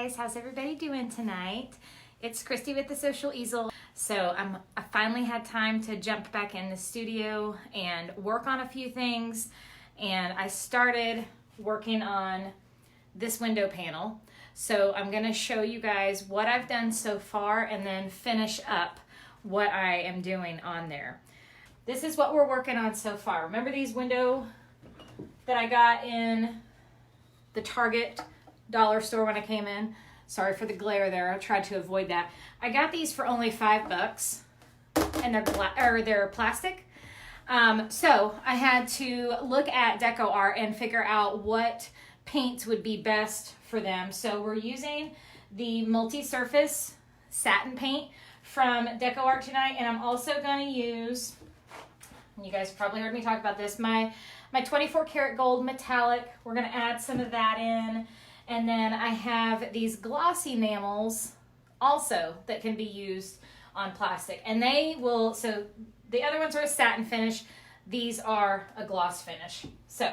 guys, how's everybody doing tonight? It's Christy with the Social Easel. So I finally had time to jump back in the studio and work on a few things, and I started working on this window panel. So I'm going to show you guys what I've done so far and then finish up what I am doing on there. This is what we're working on so far. Remember these window that I got in the Target dollar store when I came in? Sorry for the glare there. I tried to avoid that. I got these for only $5 and they're plastic. So I had to look at Deco Art and figure out what paints would be best for them. So we're using the multi-surface satin paint from Deco Art tonight, and I'm also going to use, you guys probably heard me talk about this, my 24 karat gold metallic. We're going to add some of that in. And then I have these glossy enamels also that can be used on plastic. And they will, so the other ones are a satin finish. These are a gloss finish. So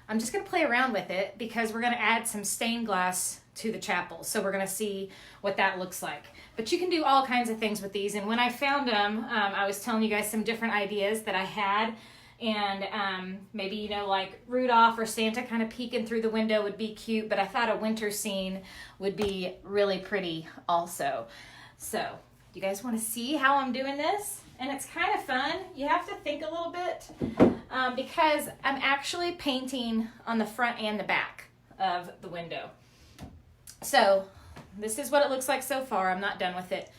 I'm just going to play around with it because we're going to add some stained glass to the chapel. So we're going to see what that looks like. But you can do all kinds of things with these. And when I found them, I was telling you guys some different ideas that I had. And maybe, you know, like Rudolph or Santa kind of peeking through the window would be cute, but I thought a winter scene would be really pretty also. So, you guys want to see how I'm doing this? And it's kind of fun. You have to think a little bit because I'm actually painting on the front and the back of the window. So, this is what it looks like so far. I'm not done with it.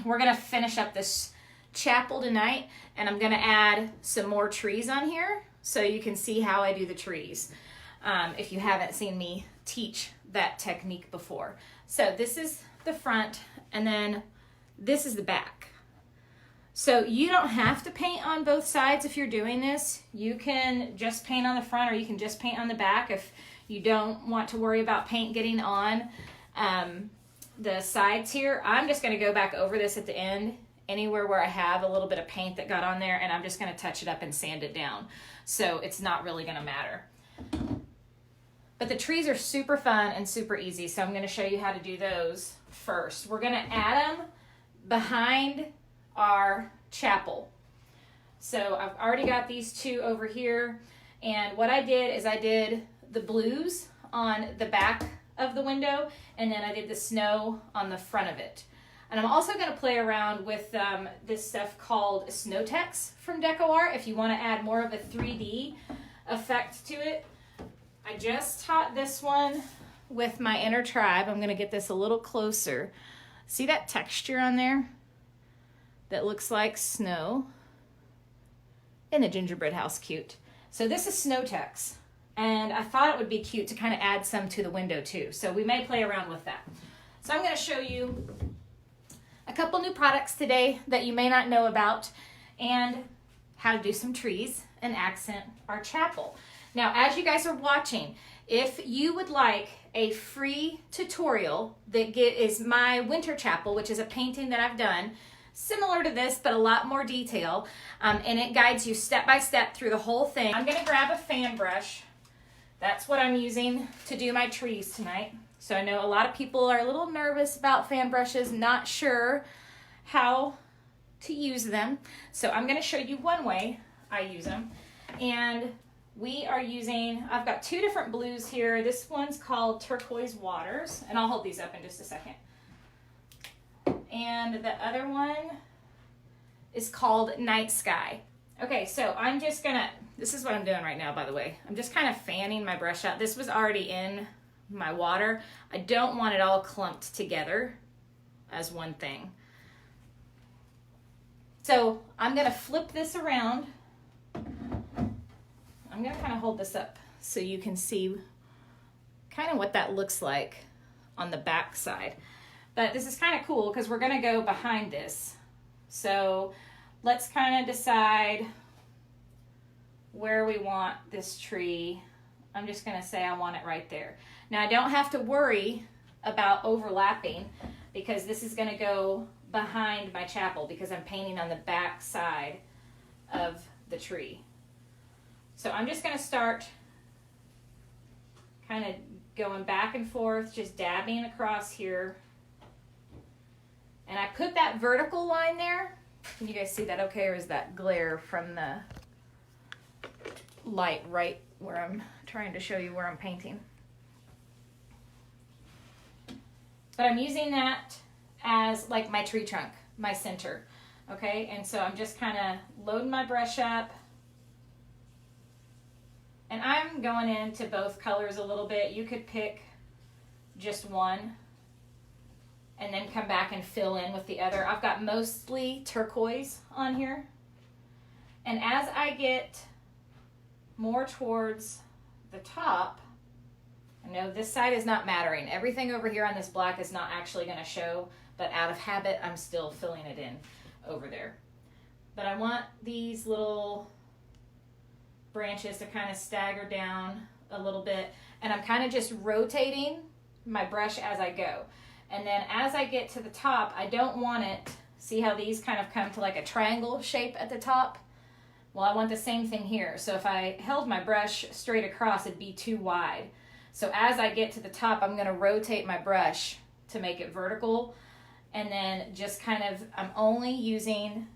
We're going to finish up this chapel tonight, and I'm going to add some more trees on here so you can see how I do the trees if you haven't seen me teach that technique before. So this is the front, and then this is the back. So you don't have to paint on both sides if you're doing this. You can just paint on the front, or you can just paint on the back if you don't want to worry about paint getting on the sides here. I'm just going to go back over this at the end, anywhere where I have a little bit of paint that got on there, and I'm just going to touch it up and sand it down. So it's not really going to matter. But the trees are super fun and super easy, so I'm going to show you how to do those first. We're going to add them behind our chapel. So I've already got these two over here, and what I did is I did the blues on the back of the window, and then I did the snow on the front of it. And I'm also going to play around with this stuff called Snow Text from Deco Art if you want to add more of a 3D effect to it. I just taught this one with my inner tribe. I'm going to get this a little closer. See that texture on there that looks like snow? And the gingerbread house cute. So this is Snow Text, and I thought it would be cute to kind of add some to the window too. So we may play around with that. So I'm going to show you a couple new products today that you may not know about, and how to do some trees and accent our chapel. Now, as you guys are watching, if you would like a free tutorial that is my winter chapel, which is a painting that I've done similar to this but a lot more detail, and it guides you step by step through the whole thing. I'm going to grab a fan brush. That's what I'm using to do my trees tonight. So I know a lot of people are a little nervous about fan brushes, not sure how to use them. So I'm going to show you one way I use them. And we are using, I've got two different blues here. This one's called Turquoise Waters, and I'll hold these up in just a second. And the other one is called Night Sky. Okay, so I'm just gonna, this is what I'm doing right now, by the way. I'm just kind of fanning my brush out. This was already in my water. I don't want it all clumped together as one thing. So I'm going to flip this around. I'm going to kind of hold this up so you can see kind of what that looks like on the back side. But this is kind of cool because we're going to go behind this. So let's kind of decide where we want this tree. I'm just going to say I want it right there. Now, I don't have to worry about overlapping because this is going to go behind my chapel because I'm painting on the back side of the tree. So I'm just going to start kind of going back and forth, just dabbing across here. And I put that vertical line there. Can you guys see that okay, or is that glare from the light right where I'm trying to show you where I'm painting? But I'm using that as like my tree trunk, my center, okay? And so I'm just kind of loading my brush up. And I'm going into both colors a little bit. You could pick just one and then come back and fill in with the other. I've got mostly turquoise on here. And as I get more towards the top, I know this side is not mattering. Everything over here on this black is not actually going to show, but out of habit, I'm still filling it in over there. But I want these little branches to kind of stagger down a little bit, and I'm kind of just rotating my brush as I go. And then as I get to the top, I don't want it, see how these kind of come to like a triangle shape at the top? Well, I want the same thing here. So if I held my brush straight across, it'd be too wide. So as I get to the top, I'm going to rotate my brush to make it vertical, and then just kind of, I'm only using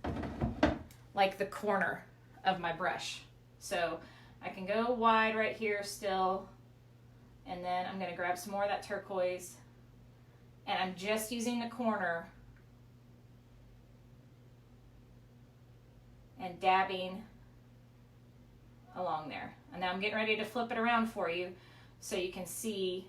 like the corner of my brush. So I can go wide right here still, and then I'm going to grab some more of that turquoise, and I'm just using the corner and dabbing along there. And now I'm getting ready to flip it around for you so you can see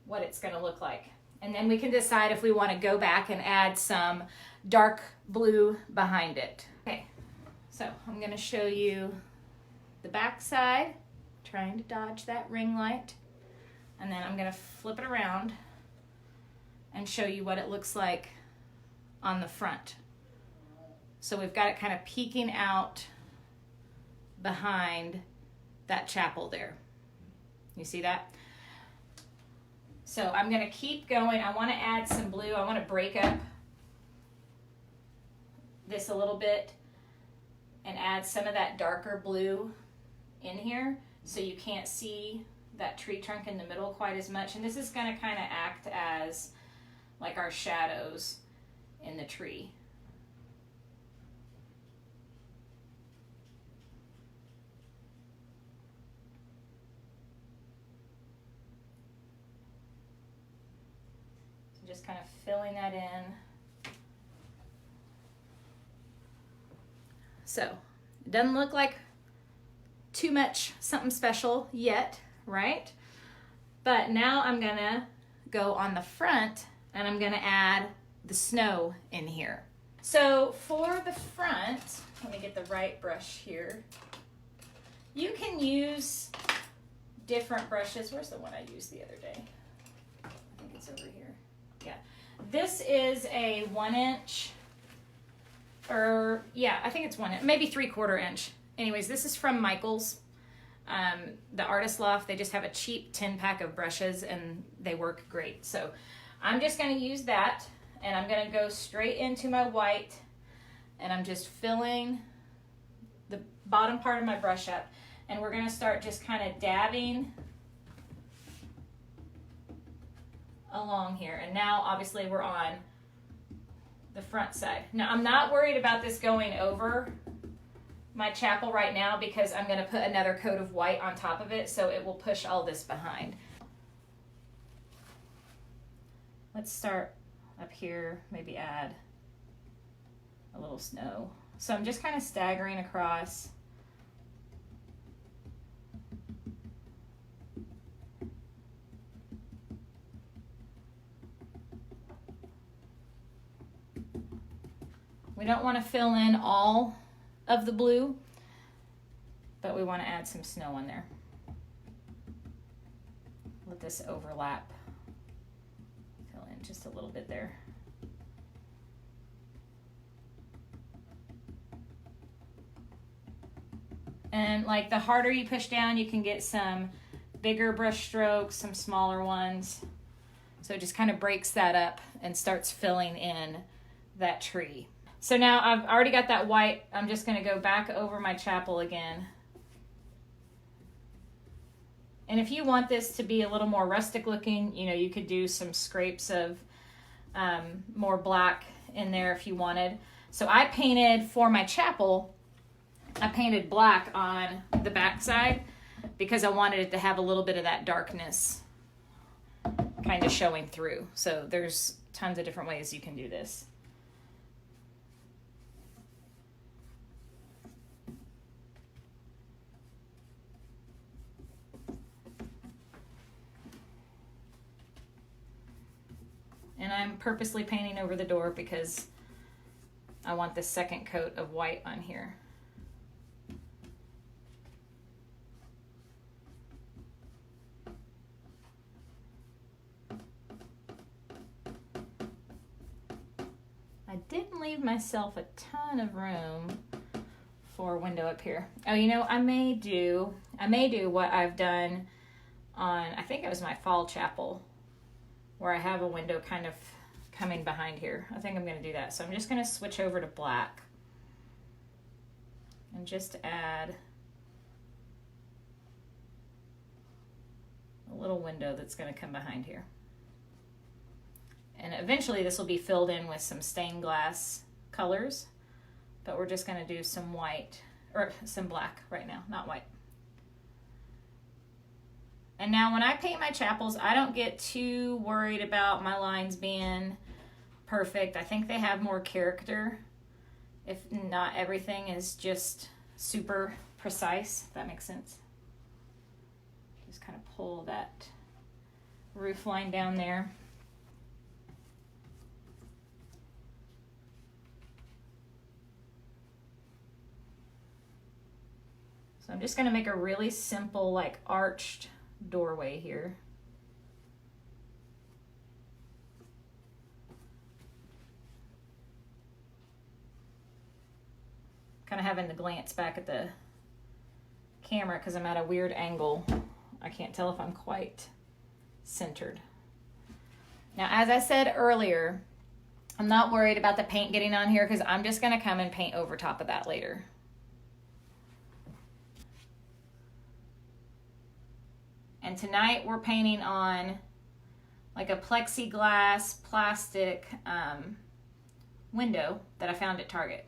what it's going to look like. And then we can decide if we want to go back and add some dark blue behind it. Okay, so I'm going to show you the back side, trying to dodge that ring light. And then I'm going to flip it around and show you what it looks like on the front. So we've got it kind of peeking out behind that chapel there. You see that? So I'm going to keep going. I want to add some blue. I want to break up this a little bit and add some of that darker blue in here so you can't see that tree trunk in the middle quite as much. And this is going to kind of act as like our shadows in the tree. So just kind of filling that in. So it doesn't look like too much something special yet, right? But now I'm gonna go on the front and I'm gonna add the snow in here. So for the front, let me get the right brush here. You can use different brushes. Where's the one I used the other day? I think it's over here. Yeah. This is a 1 inch, or yeah, I think it's 1 inch, maybe 3/4 inch. Anyways, this is from Michael's, the Artist Loft. They just have a cheap 10-pack of brushes and they work great. So I'm just going to use that, and I'm going to go straight into my white, and I'm just filling the bottom part of my brush up, and we're going to start just kind of dabbing along here. And now obviously we're on the front side. Now I'm not worried about this going over my chapel right now because I'm going to put another coat of white on top of it, so it will push all this behind. Let's start up here, maybe add a little snow. So I'm just kind of staggering across. We don't want to fill in all of the blue, but we want to add some snow in there. Let this overlap. Fill in just a little bit there. And like the harder you push down, you can get some bigger brush strokes, some smaller ones. So it just kind of breaks that up and starts filling in that tree. So now I've already got that white. I'm just going to go back over my chapel again. And if you want this to be a little more rustic looking, you know, you could do some scrapes of more black in there if you wanted. So I painted for my chapel, I painted black on the back side because I wanted it to have a little bit of that darkness kind of showing through. So there's tons of different ways you can do this. And I'm purposely painting over the door because I want the second coat of white on here. I didn't leave myself a ton of room for a window up here. Oh, you know, I may do what I've done on, I think it was my fall chapel, where I have a window kind of coming behind here. I think I'm going to do that. So I'm just going to switch over to black and just add a little window that's going to come behind here. And eventually this will be filled in with some stained glass colors, but we're just going to do some white, or some black right now, not white. And now when I paint my chapels, I don't get too worried about my lines being perfect. I think they have more character if not everything is just super precise, if that makes sense. Just kind of pull that roof line down there. So I'm just going to make a really simple, like, arched doorway here. Kind of having to glance back at the camera because I'm at a weird angle. I can't tell if I'm quite centered. Now, as I said earlier, I'm not worried about the paint getting on here because I'm just going to come and paint over top of that later. And tonight we're painting on like a plexiglass plastic window that I found at Target.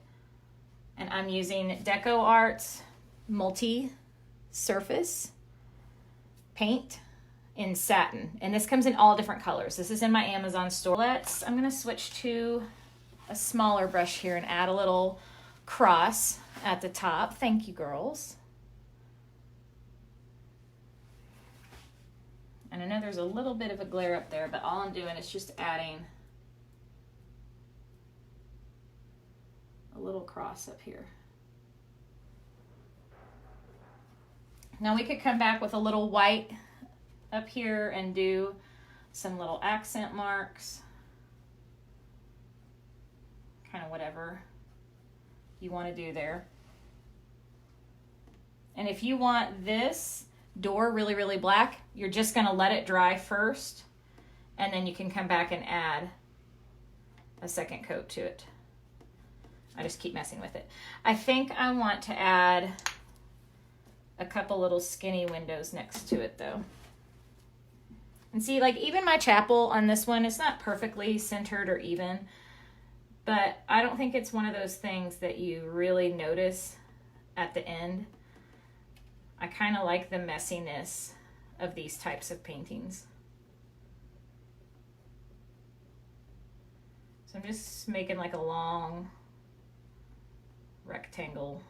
And I'm using Deco Arts multi-surface paint in satin. And this comes in all different colors. This is in my Amazon store. I'm gonna switch to a smaller brush here and add a little cross at the top. Thank you, girls. And I know there's a little bit of a glare up there, but all I'm doing is just adding a little cross up here. Now we could come back with a little white up here and do some little accent marks. Kind of whatever you want to do there. And if you want this door really, really black, you're just going to let it dry first, and then you can come back and add a second coat to it. I just keep messing with it. I think I want to add a couple little skinny windows next to it though. And see, like, even my chapel on this one, it's not perfectly centered or even, but I don't think it's one of those things that you really notice at the end. I kind of like the messiness of these types of paintings. So I'm just making like a long rectangle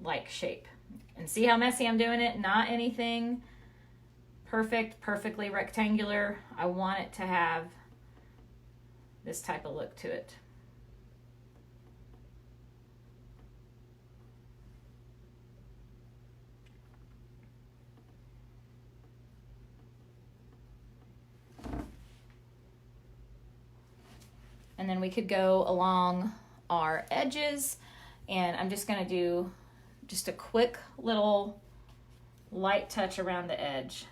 like shape. And see how messy I'm doing it? Not anything perfect, perfectly rectangular. I want it to have this type of look to it. And then we could go along our edges, and I'm just going to do just a quick little light touch around the edge.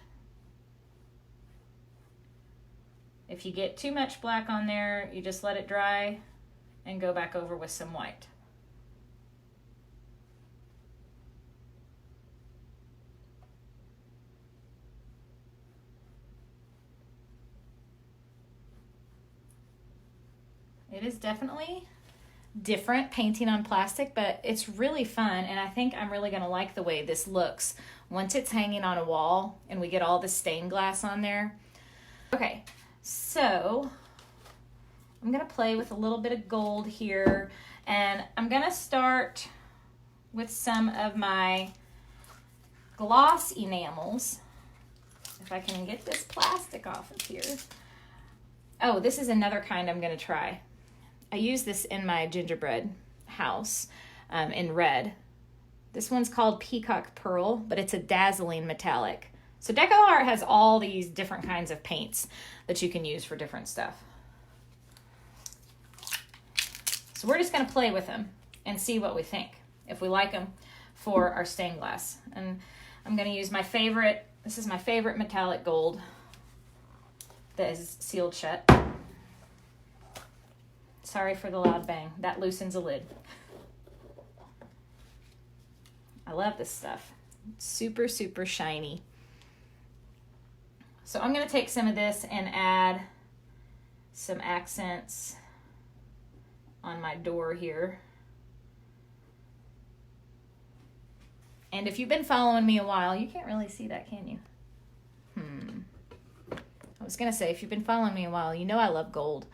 If you get too much black on there, you just let it dry and go back over with some white. It is definitely different painting on plastic, but it's really fun, and I think I'm really gonna like the way this looks once it's hanging on a wall and we get all the stained glass on there. Okay, so I'm gonna play with a little bit of gold here, and I'm gonna start with some of my gloss enamels. If I can get this plastic off of here. Oh, this is another kind I'm gonna try. I use this in my gingerbread house in red. This one's called Peacock Pearl, but it's a dazzling metallic. So Deco Art has all these different kinds of paints that you can use for different stuff. So we're just gonna play with them and see what we think, if we like them for our stained glass. And I'm gonna use my favorite, this is my favorite metallic gold that is sealed shut. Sorry for the loud bang. That loosens a lid. I love this stuff. It's super, super shiny. So I'm going to take some of this and add some accents on my door here. And if you've been following me a while, you can't really see that, can you? I was going to say, if you've been following me a while, you know I love gold.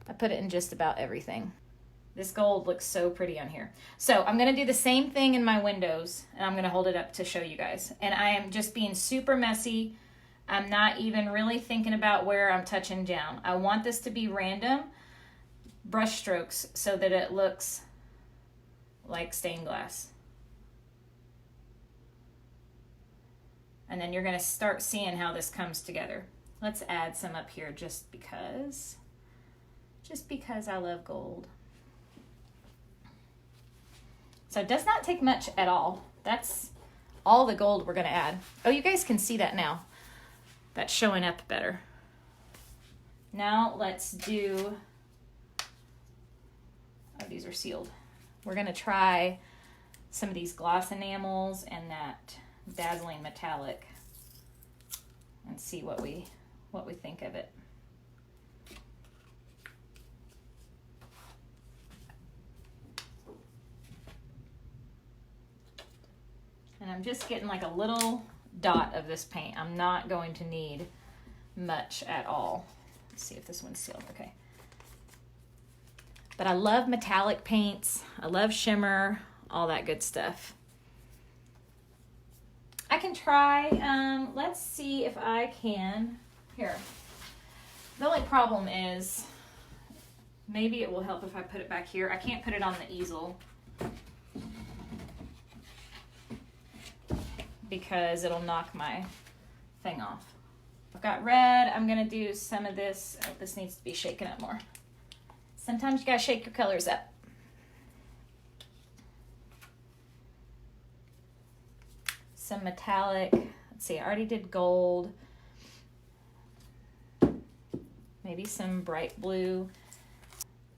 I put it in just about everything. This gold looks so pretty on here. So I'm gonna do the same thing in my windows, and I'm gonna hold it up to show you guys. And I am just being super messy. I'm not even really thinking about where I'm touching down. I want this to be random brush strokes so that it looks like stained glass. And then you're gonna start seeing how this comes together. Let's add some up here just because I love gold. So it does not take much at all. That's all the gold we're gonna add. Oh, you guys can see that now. That's showing up better. Now let's do, oh, these are sealed. We're gonna try some of these gloss enamels and that dazzling metallic and see what we think of it. And I'm just getting like a little dot of this paint. I'm not going to need much at all. Let's see if this one's sealed. Okay. But I love metallic paints. I love shimmer, all that good stuff. I can try, let's see if I can, here. The only problem is, maybe it will help if I put it back here. I can't put it on the easel because it'll knock my thing off. I've got red. I'm gonna do some of this. Oh, this needs to be shaken up more. Sometimes you gotta shake your colors up. Some metallic. Let's see, I already did gold. Maybe some bright blue.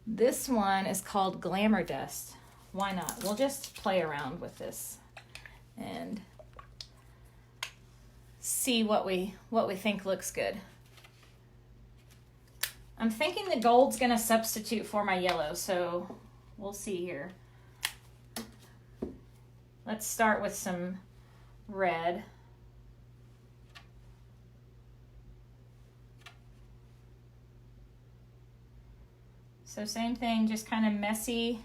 This one is called Glamour Dust. Why not? We'll just play around with this and see what we think looks good. I'm thinking the gold's gonna substitute for my yellow, so we'll see here. Let's start with some red. So same thing, just kind of messy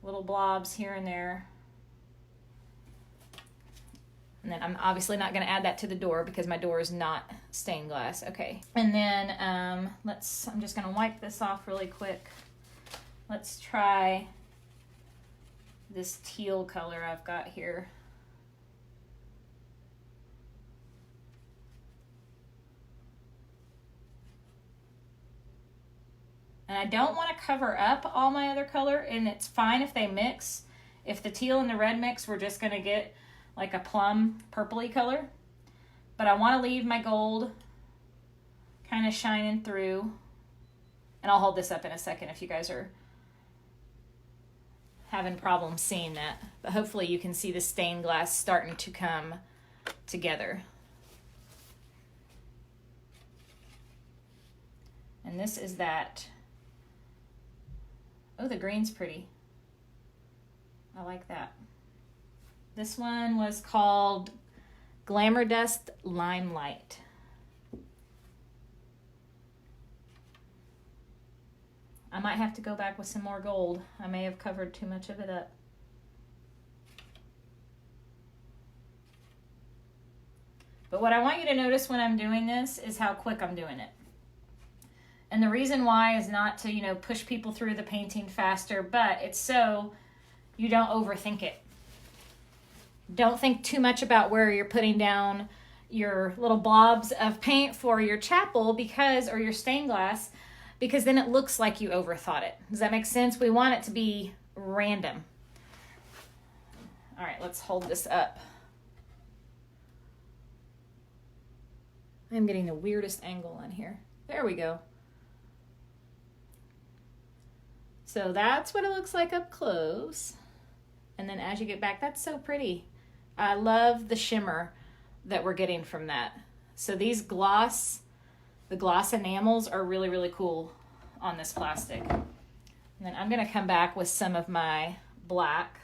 little blobs here and there. And then I'm obviously not going to add that to the door because my door is not stained glass. Okay. And then I'm just going to wipe this off really quick. Let's try this teal color I've got here. And I don't want to cover up all my other color, and it's fine if they mix. If the teal and the red mix, we're just going to get like a plum purpley color. But I want to leave my gold kind of shining through. And I'll hold this up in a second if you guys are having problems seeing that. But hopefully you can see the stained glass starting to come together. And this is that, oh, the green's pretty. I like that. This one was called Glamour Dust Limelight. I might have to go back with some more gold. I may have covered too much of it up. But what I want you to notice when I'm doing this is how quick I'm doing it. And the reason why is not to, you know, push people through the painting faster, but it's so you don't overthink it. Don't think too much about where you're putting down your little blobs of paint for your chapel because, or your stained glass, because then it looks like you overthought it. Does that make sense? We want it to be random. All right, let's hold this up. I'm getting the weirdest angle on here. There we go. So that's what it looks like up close. And then as you get back, that's so pretty. I love the shimmer that we're getting from that. So these gloss, the gloss enamels are really, really cool on this plastic. And then I'm gonna come back with some of my black.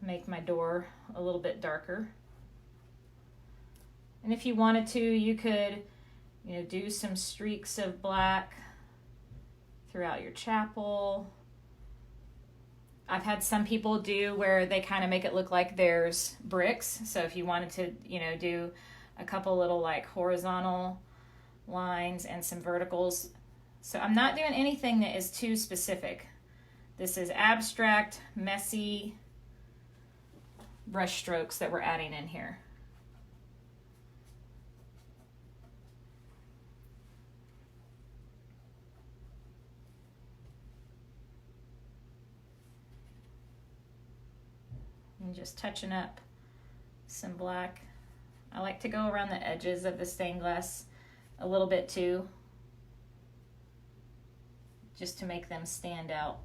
Make my door a little bit darker. And if you wanted to, you could, you know, do some streaks of black throughout your chapel. I've had some people do where they kind of make it look like there's bricks. So if you wanted to, you know, do a couple little like horizontal lines and some verticals. So I'm not doing anything that is too specific. This is abstract, messy brush strokes that we're adding in here. And just touching up some black. I like to go around the edges of the stained glass a little bit too, just to make them stand out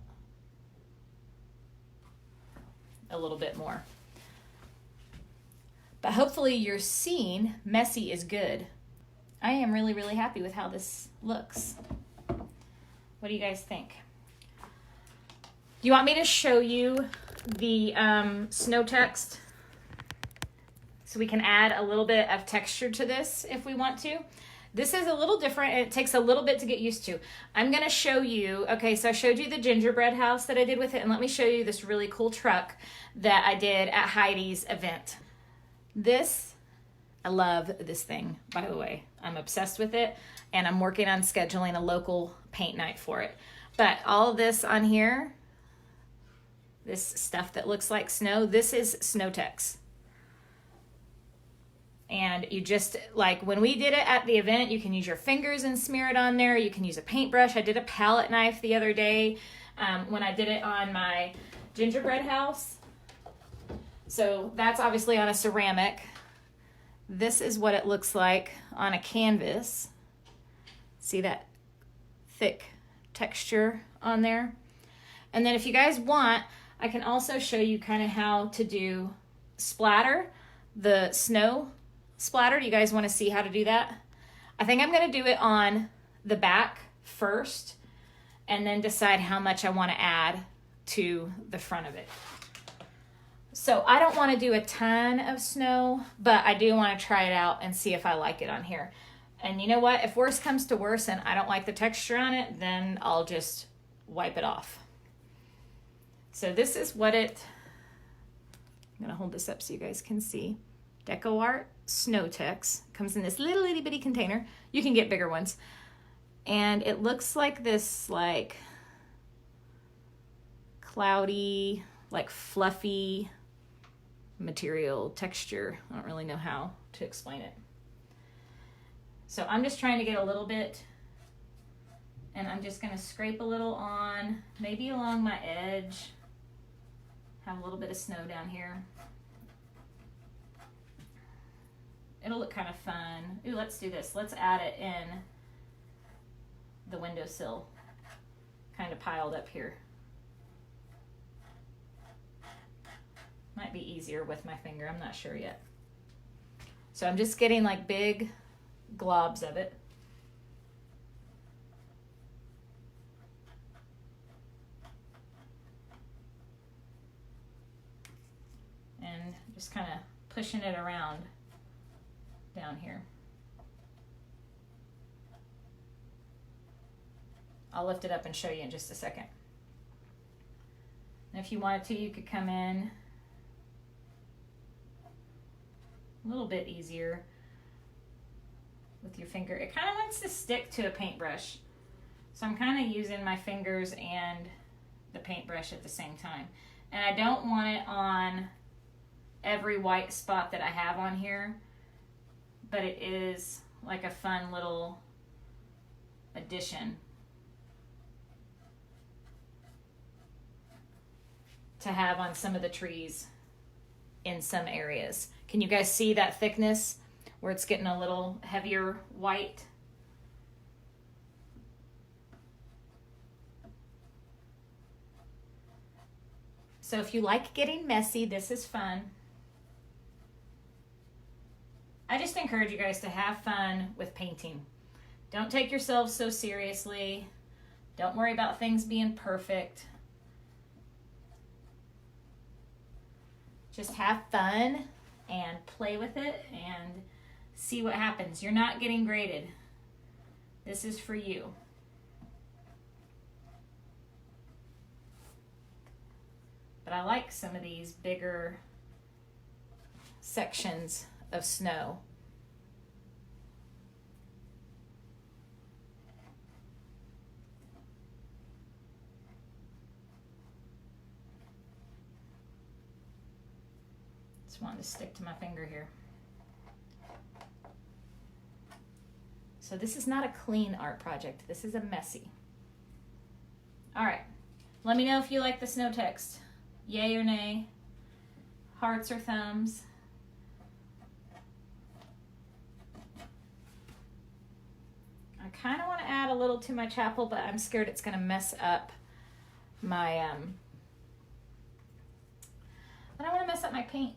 a little bit more. But hopefully you're seeing messy is good. I am really, really happy with how this looks. What do you guys think? Do you want me to show you the snow text so we can add a little bit of texture to this if we want to? This is a little different and it takes a little bit to get used to. I'm gonna show you, okay, so I showed you the gingerbread house that I did with it, and let me show you this really cool truck that I did at Heidi's event. This, I love this thing, by the way. I'm obsessed with it, and I'm working on scheduling a local paint night for it. But all of this on here, this stuff that looks like snow, this is Snowtex. And you just, like when we did it at the event, you can use your fingers and smear it on there. You can use a paintbrush. I did a palette knife the other day when I did it on my gingerbread house. So that's obviously on a ceramic. This is what it looks like on a canvas. See that thick texture on there? And then if you guys want, I can also show you kind of how to do splatter, the snow splatter. Do you guys want to see how to do that? I think I'm going to do it on the back first and then decide how much I want to add to the front of it. So I don't want to do a ton of snow, but I do want to try it out and see if I like it on here. And you know what? If worse comes to worse and I don't like the texture on it, then I'll just wipe it off. So this is what it, I'm going to hold this up so you guys can see. Deco Art Snowtex comes in this little itty bitty container. You can get bigger ones. And it looks like this like cloudy, like fluffy material texture. I don't really know how to explain it. So I'm just trying to get a little bit, and I'm just going to scrape a little on, maybe along my edge. Have a little bit of snow down here. It'll look kind of fun. Ooh, let's do this. Let's add it in the windowsill, kind of piled up here. Might be easier with my finger, I'm not sure yet. So I'm just getting like big globs of it. And just kind of pushing it around down here. I'll lift it up and show you in just a second. And if you wanted to, you could come in a little bit easier with your finger. It kind of wants to stick to a paintbrush. So I'm kind of using my fingers and the paintbrush at the same time. And I don't want it on every white spot that I have on here, but it is like a fun little addition to have on some of the trees in some areas. Can you guys see that thickness where it's getting a little heavier white? So if you like getting messy, this is fun. I just encourage you guys to have fun with painting. Don't take yourselves so seriously. Don't worry about things being perfect. Just have fun and play with it and see what happens. You're not getting graded. This is for you. But I like some of these bigger sections of snow. Just wanted to stick to my finger here. So this is not a clean art project. This is a messy. All right. Let me know if you like the snow text. Yay or nay. Hearts or thumbs. I kind of want to add a little to my chapel, but I'm scared it's going to mess up my, I don't want to mess up my paint.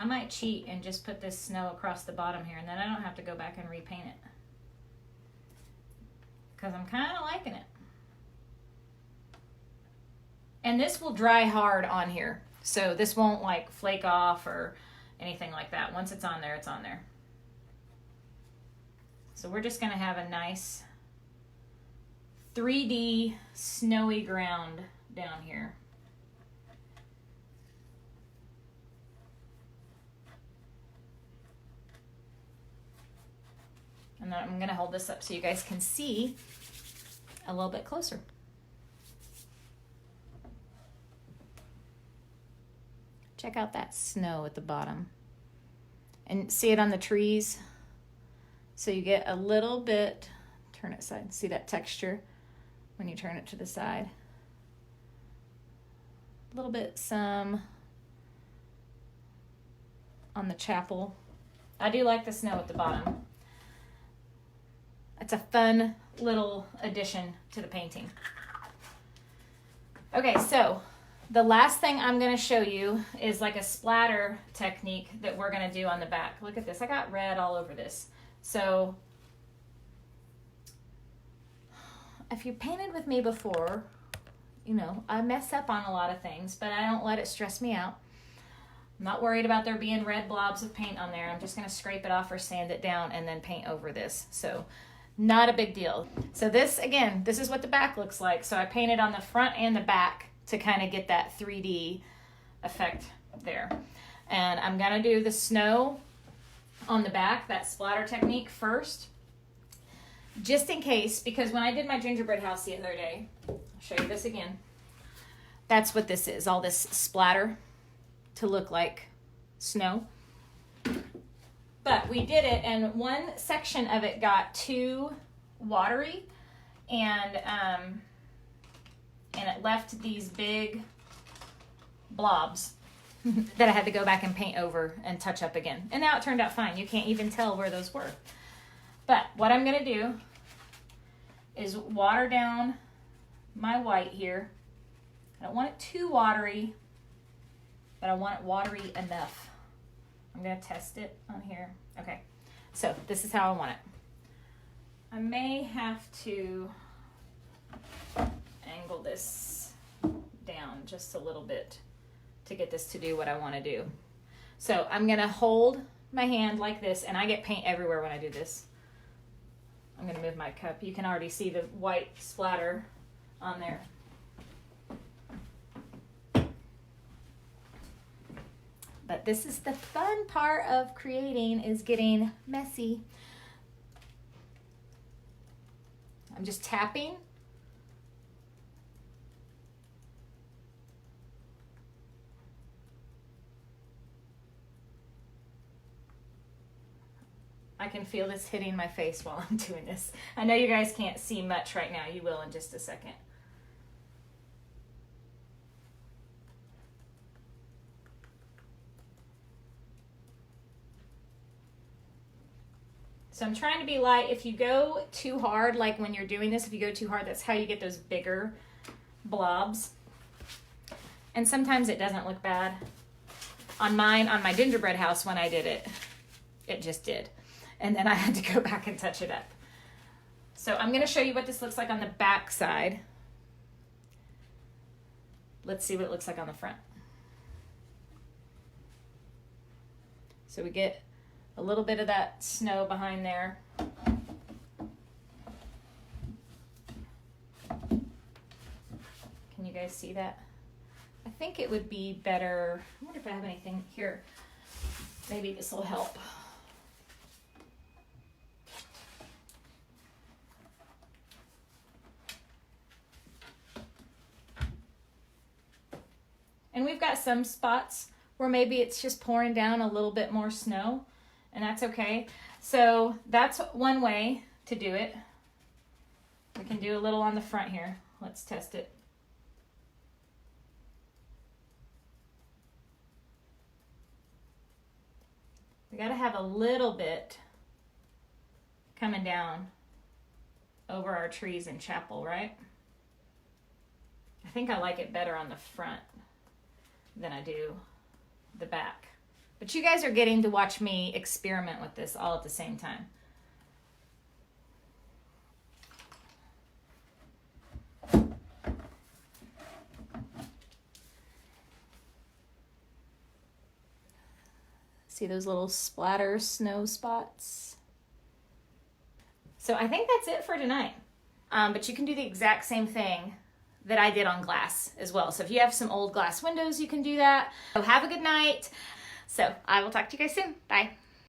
I might cheat and just put this snow across the bottom here, and then I don't have to go back and repaint it. Because I'm kind of liking it. And this will dry hard on here. So this won't like flake off or anything like that. Once it's on there, it's on there. So we're just going to have a nice 3D snowy ground down here. And then I'm going to hold this up so you guys can see a little bit closer. Check out that snow at the bottom. And see it on the trees? So you get a little bit, turn it side, see that texture when you turn it to the side? A little bit some on the chapel. I do like the snow at the bottom. It's a fun little addition to the painting. Okay, so the last thing I'm going to show you is like a splatter technique that we're going to do on the back. Look at this. I got red all over this. So if you painted with me before, you know, I mess up on a lot of things, but I don't let it stress me out. I'm not worried about there being red blobs of paint on there. I'm just going to scrape it off or sand it down and then paint over this. So not a big deal. So this, again, this is what the back looks like. So I painted on the front and the back to kind of get that 3D effect there. And I'm gonna do the snow on the back, that splatter technique first, just in case, because when I did my gingerbread house the other day, I'll show you this again. That's what this is, all this splatter to look like snow. But we did it, and one section of it got too watery, and it left these big blobs that I had to go back and paint over and touch up again. And now it turned out fine. You can't even tell where those were. But what I'm gonna do is water down my white here. I don't want it too watery, but I want it watery enough. I'm gonna test it on here. Okay, so this is how I want it. I may have to angle this down just a little bit to get this to do what I want to do. So I'm gonna hold my hand like this, and I get paint everywhere when I do this. I'm gonna move my cup. You can already see the white splatter on there. But this is the fun part of creating, is getting messy. I'm just tapping. I can feel this hitting my face while I'm doing this. I know you guys can't see much right now. You will in just a second. So I'm trying to be light. If you go too hard, like when you're doing this, if you go too hard, that's how you get those bigger blobs. And sometimes it doesn't look bad. On mine, on my gingerbread house, when I did it, it just did. And then I had to go back and touch it up. So I'm gonna show you what this looks like on the back side. Let's see what it looks like on the front. So we get a little bit of that snow behind there. Can you guys see that? I think it would be better. I wonder if I have anything here. Maybe this will help. And we've got some spots where maybe it's just pouring down a little bit more snow, and that's okay. So that's one way to do it. We can do a little on the front here. Let's test it. We gotta have a little bit coming down over our trees in chapel, right? I think I like it better on the front than I do the back. But you guys are getting to watch me experiment with this all at the same time. See those little splatter snow spots? So I think that's it for tonight. But you can do the exact same thing that I did on glass as well. So if you have some old glass windows, you can do that. So have a good night. So I will talk to you guys soon. Bye.